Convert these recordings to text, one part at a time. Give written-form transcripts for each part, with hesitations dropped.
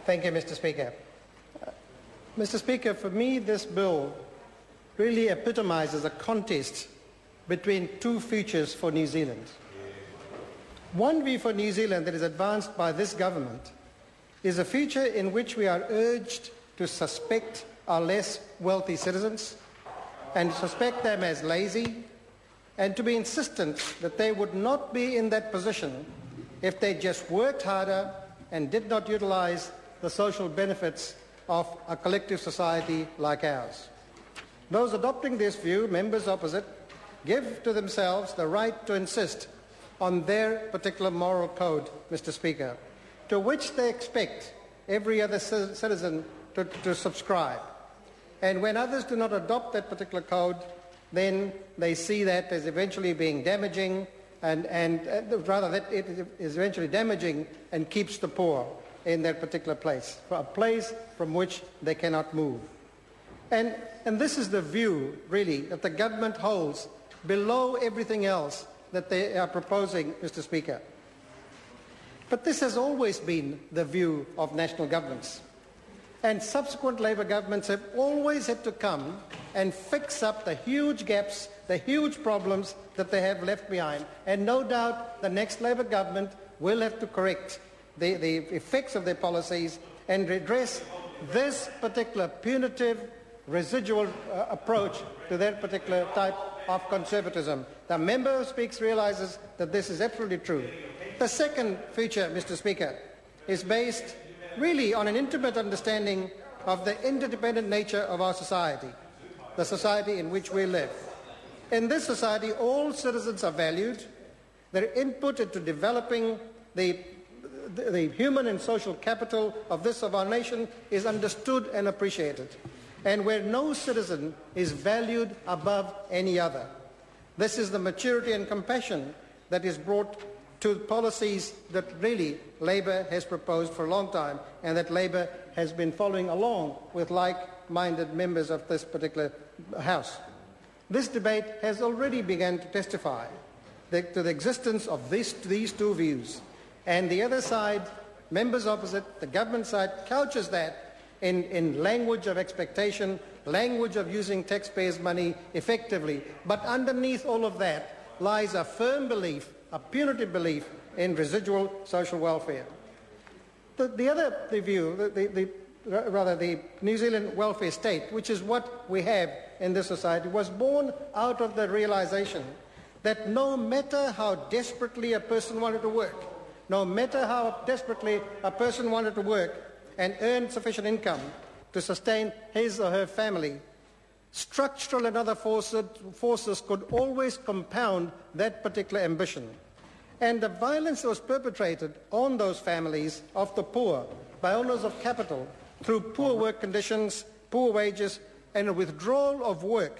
Thank you, Mr. Speaker. Mr. Speaker, for me, this bill really epitomises a contest between two futures for New Zealand. One view for New Zealand that is advanced by this government is a future in which we are urged to suspect our less wealthy citizens and suspect them as lazy, and to be insistent that they would not be in that position if they just worked harder and did not utilise the social benefits of a collective society like ours. Those adopting this view, members opposite, give to themselves the right to insist on their particular moral code, Mr. Speaker, to which they expect every other citizen to subscribe. And when others do not adopt that particular code, then they see that as eventually being damaging, and rather that it is eventually damaging and keeps the poor in that particular place, a place from which they cannot move. And this is the view, really, that the government holds below everything else that they are proposing, Mr. Speaker. But this has always been the view of national governments. And subsequent Labour governments have always had to come and fix up the huge gaps, the huge problems that they have left behind. And no doubt the next Labour government will have to correct the effects of their policies and redress this particular punitive, residual approach to that particular type of conservatism. The member who speaks realises that this is absolutely true. The second feature, Mr. Speaker, is based really on an intimate understanding of the interdependent nature of our society, the society in which we live. In this society, all citizens are valued. Their input into developing the human and social capital of our nation is understood and appreciated, and where no citizen is valued above any other. This is the maturity and compassion that is brought to policies that really Labour has proposed for a long time, and that Labour has been following along with like-minded members of this particular House. This debate has already begun to testify to the existence of these two views, and the other side, members opposite, the government side, couches that in language of expectation, language of using taxpayers' money effectively. But underneath all of that lies a firm belief, a punitive belief in residual social welfare. The other view, the New Zealand welfare state, which is what we have in this society, was born out of the realisation that no matter how desperately a person wanted to work, no matter how desperately a person wanted to work and earn sufficient income to sustain his or her family, structural and other forces could always compound that particular ambition. And the violence that was perpetrated on those families of the poor by owners of capital through poor work conditions, poor wages, and a withdrawal of work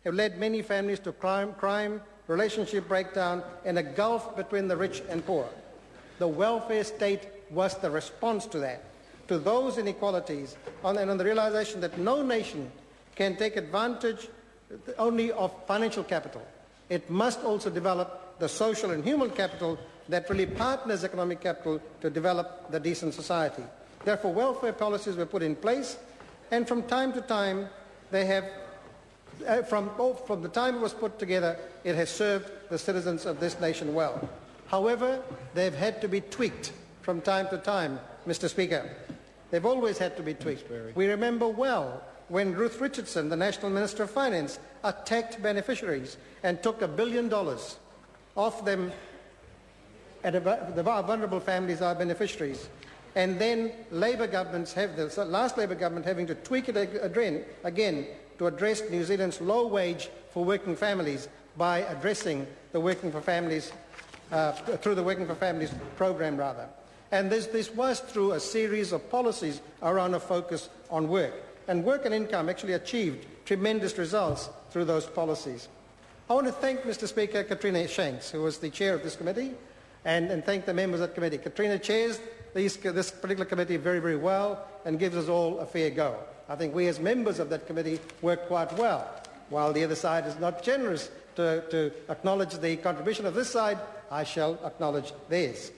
have led many families to crime, relationship breakdown, and a gulf between the rich and poor. The welfare state was the response to that, to those inequalities, and on the realization that no nation can take advantage only of financial capital. It must also develop the social and human capital that really partners economic capital to develop the decent society. Therefore, welfare policies were put in place, and from time to time, they have, from the time it was put together, it has served the citizens of this nation well. However, they've had to be tweaked from time to time, Mr. Speaker. They've always had to be tweaked. We remember well when Ruth Richardson, the National Minister of Finance, attacked beneficiaries and took $1 billion off them, and the vulnerable families are beneficiaries. And then Labour governments the last Labour government having to tweak it again to address New Zealand's low wage for working families by addressing the Working for Families, through the Working for Families program rather. And this was through a series of policies around a focus on work. And work and income actually achieved tremendous results through those policies. I want to thank, Mr. Speaker, Katrina Shanks, who was the chair of this committee, and thank the members of that committee. Katrina chairs this particular committee very, very well and gives us all a fair go. I think we as members of that committee work quite well. While the other side is not generous to acknowledge the contribution of this side, I shall acknowledge theirs.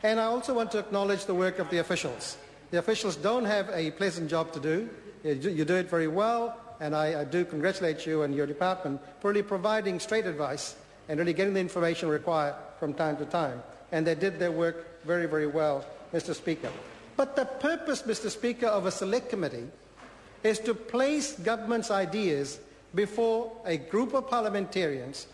And I also want to acknowledge the work of the officials. The officials don't have a pleasant job to do. You do it very well, and I do congratulate you and your department for really providing straight advice and really getting the information required from time to time. And they did their work very, very well, Mr. Speaker. But the purpose, Mr. Speaker, of a select committee is to place government's ideas before a group of parliamentarians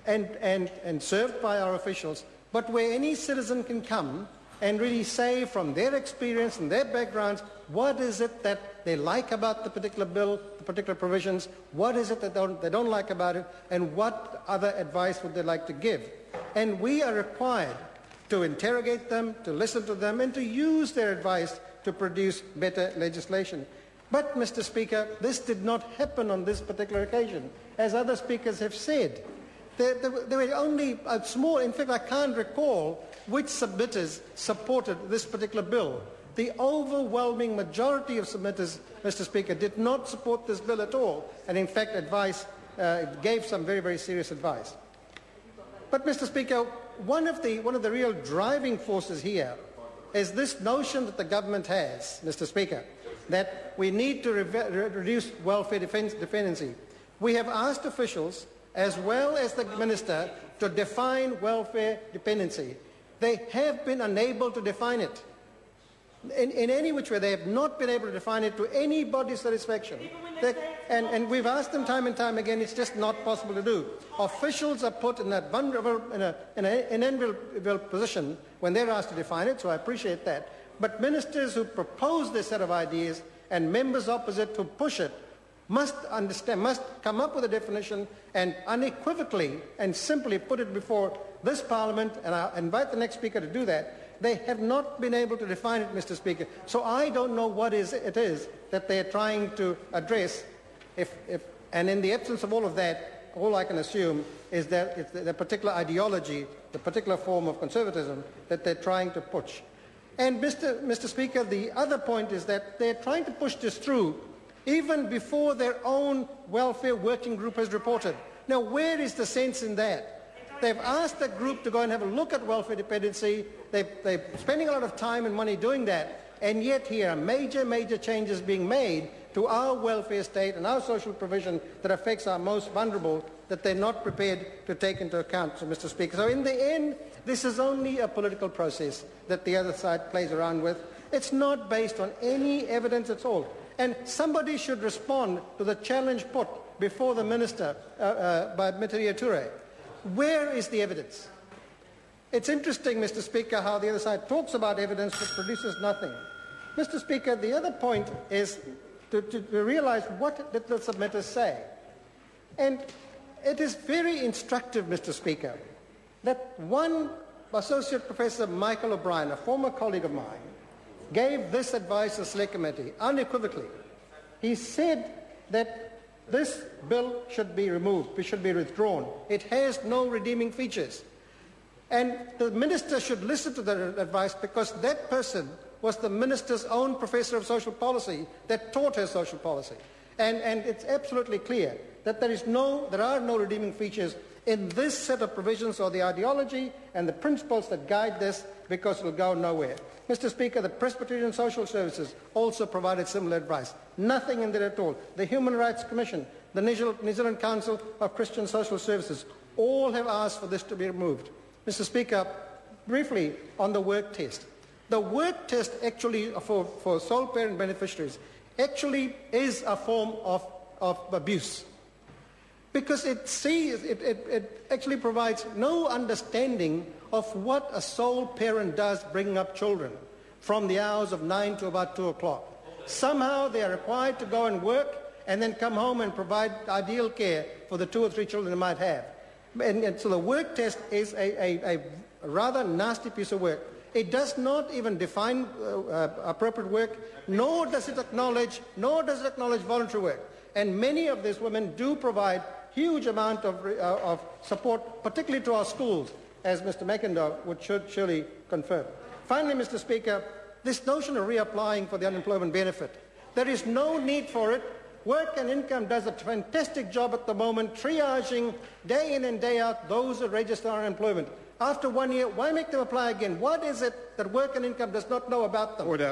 and served by our officials, but where any citizen can come and really say from their experience and their backgrounds, what is it that they like about the particular bill, the particular provisions, what is it that they don't like about it, and what other advice would they like to give. And we are required to interrogate them, to listen to them, and to use their advice to produce better legislation. But, Mr. Speaker, this did not happen on this particular occasion. As other speakers have said, there were only a small, in fact, I can't recall which submitters supported this particular bill. The overwhelming majority of submitters, Mr. Speaker, did not support this bill at all, and in fact gave some very, very serious advice. But, Mr. Speaker, one of the real driving forces here is this notion that the government has, Mr. Speaker, that we need to reduce welfare dependency. We have asked officials, as well as the Minister, to define welfare dependency. They have been unable to define it. In any which way, they have not been able to define it to anybody's satisfaction. And we've asked them time and time again, it's just not possible to do. Officials are put in that vulnerable, in an enviable position when they're asked to define it, so I appreciate that. But ministers who propose this set of ideas and members opposite who push it must come up with a definition and unequivocally and simply put it before this Parliament, and I invite the next speaker to do that. They have not been able to define it, Mr. Speaker. So I don't know what it is that they are trying to address. And in the absence of all of that, all I can assume is that it's the particular ideology, the particular form of conservatism that they're trying to push. And Mr. Speaker, the other point is that they're trying to push this through even before their own welfare working group has reported. Now, where is the sense in that? They've asked that group to go and have a look at welfare dependency. They're spending a lot of time and money doing that, and yet here are major, major changes being made to our welfare state and our social provision that affects our most vulnerable that they're not prepared to take into account, so Mr. Speaker. So in the end, this is only a political process that the other side plays around with. It's not based on any evidence at all. And somebody should respond to the challenge put before the Minister by Mitaria Ture. Where is the evidence? It's interesting, Mr. Speaker, how the other side talks about evidence but produces nothing. Mr. Speaker, the other point is to realize what did the submitters say. And it is very instructive, Mr. Speaker, that one Associate Professor Michael O'Brien, a former colleague of mine, gave this advice to the Select Committee unequivocally. He said that this bill should be removed, it should be withdrawn. It has no redeeming features. And the Minister should listen to that advice because that person was the Minister's own Professor of Social Policy that taught her social policy. And it's absolutely clear that there are no redeeming features in this set of provisions or the ideology and the principles that guide this because it will go nowhere. Mr. Speaker, the Presbyterian Social Services also provided similar advice. Nothing in there at all. The Human Rights Commission, the New Zealand Council of Christian Social Services, all have asked for this to be removed. Mr. Speaker, briefly on the work test. The work test actually for sole parent beneficiaries actually is a form of abuse because it actually provides no understanding of what a sole parent does bringing up children from the hours of 9 to about 2 o'clock. Somehow they are required to go and work and then come home and provide ideal care for the 2 or 3 children they might have. And so the work test is a rather nasty piece of work. It does not even define appropriate work, nor does it acknowledge voluntary work. And many of these women do provide huge amount of support, particularly to our schools, as Mr. McIndoe would surely confirm. Finally, Mr. Speaker, this notion of reapplying for the unemployment benefit, there is no need for it. Work and Income does a fantastic job at the moment, triaging day in and day out those who register unemployment. After 1 year, why make them apply again? What is it that Work and Income does not know about them? Order.